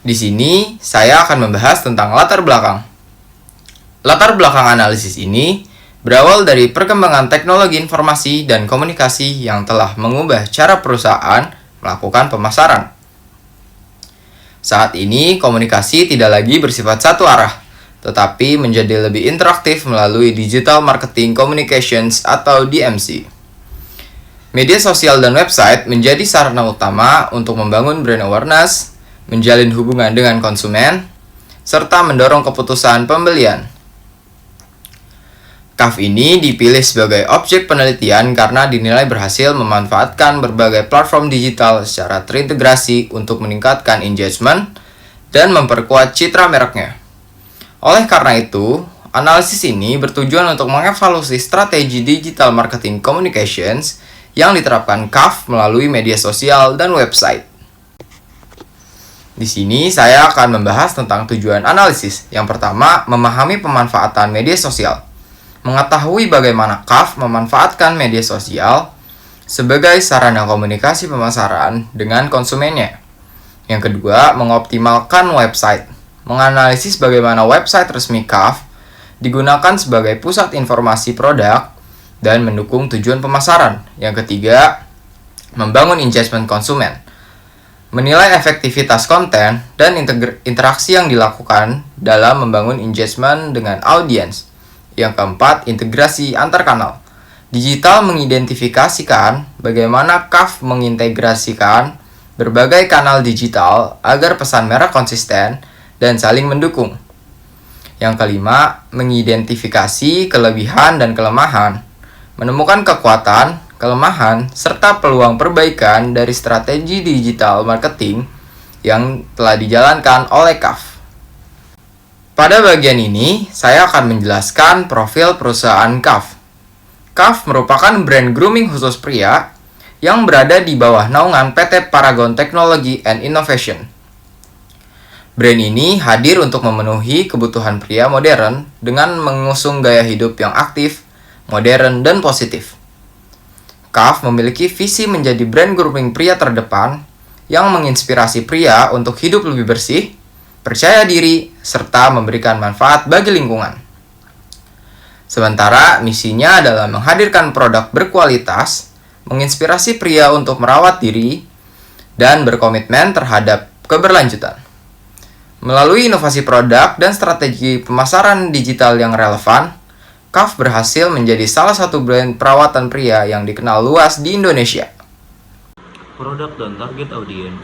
Di sini saya akan membahas tentang latar belakang. Latar belakang analisis ini berawal dari perkembangan teknologi informasi dan komunikasi yang telah mengubah cara perusahaan melakukan pemasaran. Saat ini, komunikasi tidak lagi bersifat satu arah, tetapi menjadi lebih interaktif melalui Digital Marketing Communications atau DMC. Media sosial dan website menjadi sarana utama untuk membangun brand awareness, menjalin hubungan dengan konsumen, serta mendorong keputusan pembelian. CAF ini dipilih sebagai objek penelitian karena dinilai berhasil memanfaatkan berbagai platform digital secara terintegrasi untuk meningkatkan engagement dan memperkuat citra mereknya. Oleh karena itu, analisis ini bertujuan untuk mengevaluasi strategi digital marketing communications yang diterapkan CAF melalui media sosial dan website. Di sini saya akan membahas tentang tujuan analisis. Yang pertama, memahami pemanfaatan media sosial. Mengetahui bagaimana CAF memanfaatkan media sosial sebagai sarana komunikasi pemasaran dengan konsumennya. Yang kedua, mengoptimalkan website. Menganalisis bagaimana website resmi CAF digunakan sebagai pusat informasi produk dan mendukung tujuan pemasaran. Yang ketiga, membangun engagement konsumen. Menilai efektivitas konten dan interaksi yang dilakukan dalam membangun engagement dengan audiens. Yang keempat, integrasi antar kanal. Digital mengidentifikasikan bagaimana CAF mengintegrasikan berbagai kanal digital agar pesan merek konsisten dan saling mendukung. Yang kelima, mengidentifikasi kelebihan dan kelemahan. Menemukan kekuatan, kelemahan, serta peluang perbaikan dari strategi digital marketing yang telah dijalankan oleh CAF. Pada bagian ini, saya akan menjelaskan profil perusahaan CAF. CAF merupakan brand grooming khusus pria yang berada di bawah naungan PT Paragon Technology and Innovation. Brand ini hadir untuk memenuhi kebutuhan pria modern dengan mengusung gaya hidup yang aktif, modern, dan positif. CAF memiliki visi menjadi brand grooming pria terdepan yang menginspirasi pria untuk hidup lebih bersih, percaya diri, serta memberikan manfaat bagi lingkungan. Sementara misinya adalah menghadirkan produk berkualitas, menginspirasi pria untuk merawat diri, dan berkomitmen terhadap keberlanjutan. Melalui inovasi produk dan strategi pemasaran digital yang relevan, CAF berhasil menjadi salah satu brand perawatan pria yang dikenal luas di Indonesia. Produk dan target audiens.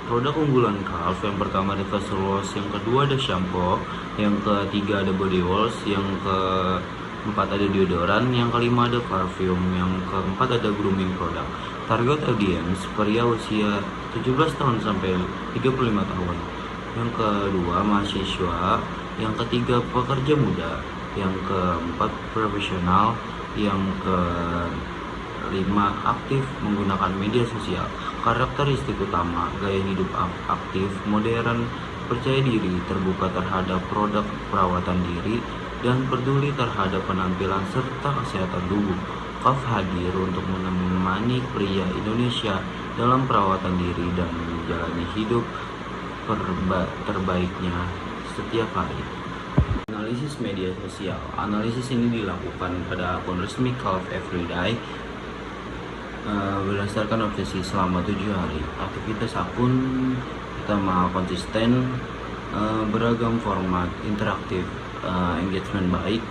Produk unggulan CAF yang pertama ada facial wash, yang kedua ada shampoo, yang ketiga ada body wash, yang keempat ada deodoran, yang kelima ada parfum, yang keempat ada grooming produk. Target audiens pria usia 17 tahun sampai 35 tahun. Yang kedua mahasiswa, yang ketiga pekerja muda, yang keempat profesional, yang kelima aktif menggunakan media sosial. Karakteristik utama, gaya hidup aktif, modern, percaya diri, terbuka terhadap produk perawatan diri, dan peduli terhadap penampilan serta kesehatan tubuh. CAF hadir untuk menemani pria Indonesia dalam perawatan diri dan menjalani hidup terbaiknya setiap hari. Analisis media sosial. Analisis ini dilakukan pada akun resmi CAF Everyday berdasarkan obsesi selama 7 hari. Aktivitas akun pertama konsisten, beragam format, interaktif, engagement baik,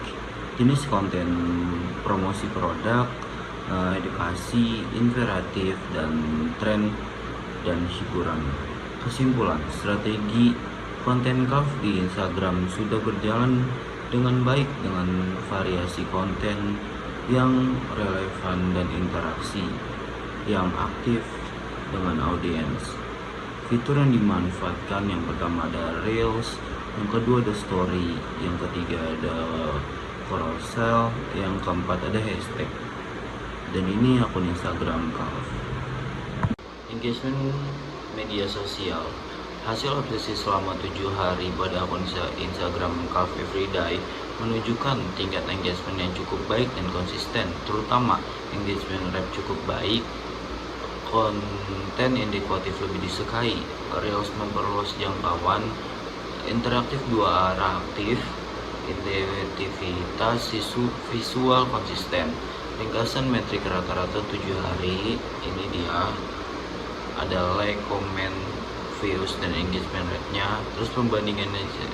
jenis konten promosi produk, edukasi, interaktif, dan tren dan hiburan. Kesimpulan, strategi konten CAF di Instagram sudah berjalan dengan baik dengan variasi konten yang relevan dan interaksi yang aktif dengan audiens. Fitur yang dimanfaatkan yang pertama ada Reels, yang kedua ada Story, yang ketiga ada Carousel, yang keempat ada hashtag. Dan ini akun Instagram CAF. Engagement media sosial. Hasil obsesi selama 7 hari pada akun Instagram CAF Everyday menunjukkan tingkat engagement yang cukup baik dan konsisten, terutama engagement rate cukup baik, konten indikatif lebih disukai. Reels memperluas jangkauan, interaktif dua arah aktif, intuitivitas visual konsisten. Ringkasan metrik rata-rata 7 hari, ini dia, ada like, comment, views, dan engagement rate-nya. Terus pembandingan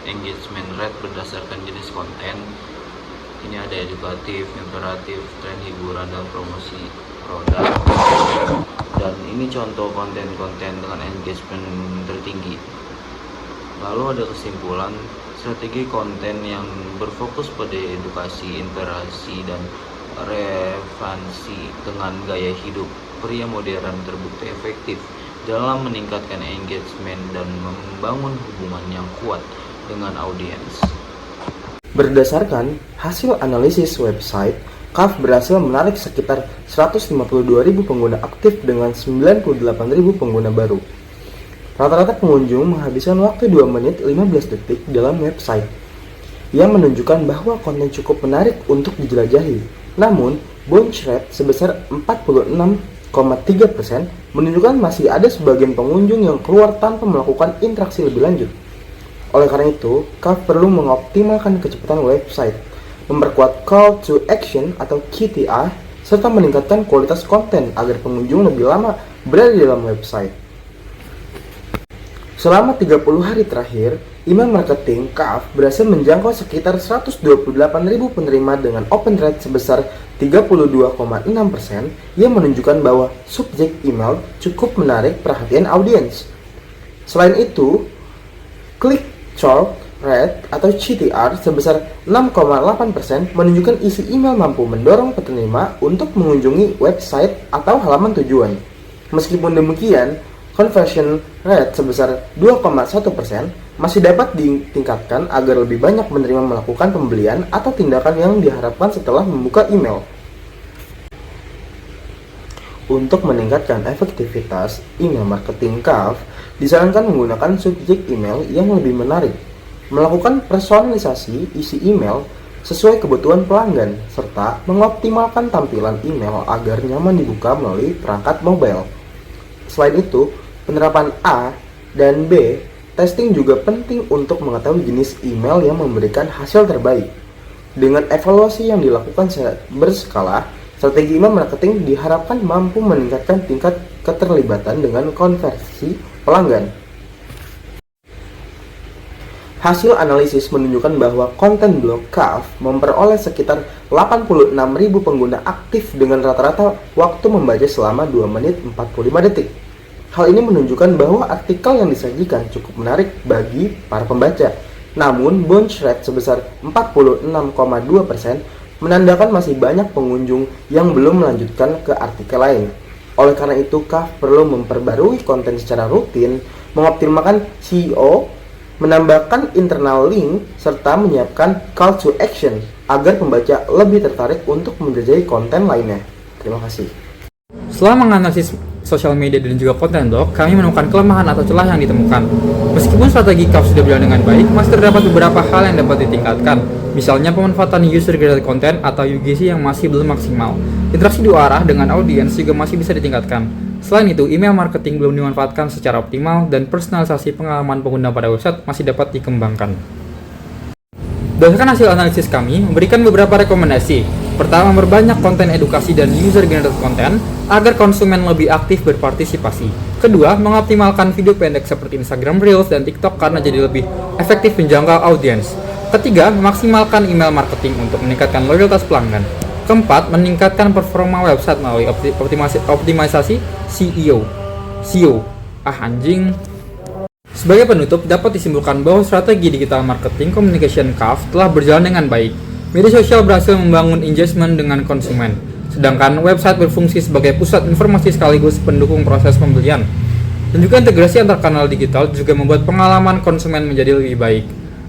engagement rate berdasarkan jenis konten, ini ada edukatif, imperatif, tren hiburan, dan promosi produk. Dan ini contoh konten-konten dengan engagement tertinggi. Lalu ada kesimpulan, strategi konten yang berfokus pada edukasi, interaksi, dan relevansi dengan gaya hidup pria modern terbukti efektif dalam meningkatkan engagement dan membangun hubungan yang kuat dengan audiens. Berdasarkan hasil analisis website, CAF berhasil menarik sekitar 152.000 pengguna aktif dengan 98.000 pengguna baru. Rata-rata pengunjung menghabiskan waktu 2 menit 15 detik dalam website, yang menunjukkan bahwa konten cukup menarik untuk dijelajahi. Namun, bounce rate sebesar 46,3% menunjukkan masih ada sebagian pengunjung yang keluar tanpa melakukan interaksi lebih lanjut. Oleh karena itu, CAF perlu mengoptimalkan kecepatan website, memperkuat call to action atau CTR, serta meningkatkan kualitas konten agar pengunjung lebih lama berada di dalam website. Selama 30 hari terakhir, email marketing CAF berhasil menjangkau sekitar 128.000 penerima dengan open rate sebesar 32,6% yang menunjukkan bahwa subjek email cukup menarik perhatian audiens. Selain itu, click-through rate atau CTR sebesar 6,8% menunjukkan isi email mampu mendorong penerima untuk mengunjungi website atau halaman tujuan. Meskipun demikian, conversion rate sebesar 2,1% masih dapat ditingkatkan agar lebih banyak penerima melakukan pembelian atau tindakan yang diharapkan setelah membuka email. Untuk meningkatkan efektivitas email marketing CAF, disarankan menggunakan subjek email yang lebih menarik, melakukan personalisasi isi email sesuai kebutuhan pelanggan, serta mengoptimalkan tampilan email agar nyaman dibuka melalui perangkat mobile. Selain itu, penerapan A dan B testing juga penting untuk mengetahui jenis email yang memberikan hasil terbaik. Dengan evaluasi yang dilakukan berskala, strategi email marketing diharapkan mampu meningkatkan tingkat keterlibatan dengan konversi pelanggan. Hasil analisis menunjukkan bahwa konten blog CAF memperoleh sekitar 86.000 pengguna aktif dengan rata-rata waktu membaca selama 2 menit 45 detik. Hal ini menunjukkan bahwa artikel yang disajikan cukup menarik bagi para pembaca. Namun, bounce rate sebesar 46,2% menandakan masih banyak pengunjung yang belum melanjutkan ke artikel lain. Oleh karena itu, CAF perlu memperbarui konten secara rutin, mengoptimalkan SEO, menambahkan internal link, serta menyiapkan call to action agar pembaca lebih tertarik untuk menjelajahi konten lainnya. Terima kasih. Setelah menganalisis sosial media dan juga konten blog, kami menemukan kelemahan atau celah yang ditemukan. Meskipun strategi CAF sudah berjalan dengan baik, masih terdapat beberapa hal yang dapat ditingkatkan. Misalnya pemanfaatan user-generated content atau UGC yang masih belum maksimal. Interaksi dua arah dengan audiens juga masih bisa ditingkatkan. Selain itu, email marketing belum dimanfaatkan secara optimal dan personalisasi pengalaman pengguna pada website masih dapat dikembangkan. Berdasarkan hasil analisis kami, memberikan beberapa rekomendasi. Pertama, memperbanyak konten edukasi dan user-generated content agar konsumen lebih aktif berpartisipasi. Kedua, mengoptimalkan video pendek seperti Instagram Reels dan TikTok karena jadi lebih efektif menjangkau audiens. Ketiga, memaksimalkan email marketing untuk meningkatkan loyalitas pelanggan. Keempat, meningkatkan performa website melalui optimalisasi SEO. Sebagai penutup, dapat disimpulkan bahwa strategi digital marketing communication CAF telah berjalan dengan baik. Media sosial berhasil membangun engagement dengan konsumen, sedangkan website berfungsi sebagai pusat informasi sekaligus pendukung proses pembelian. Dan juga integrasi antar kanal digital juga membuat pengalaman konsumen menjadi lebih baik.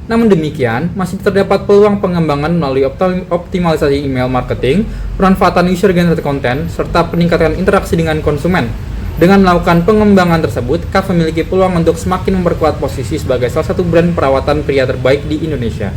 Namun demikian, masih terdapat peluang pengembangan melalui optimalisasi email marketing, pemanfaatan user-generated content, serta peningkatan interaksi dengan konsumen. Dengan melakukan pengembangan tersebut, CAF memiliki peluang untuk semakin memperkuat posisi sebagai salah satu brand perawatan pria terbaik di Indonesia.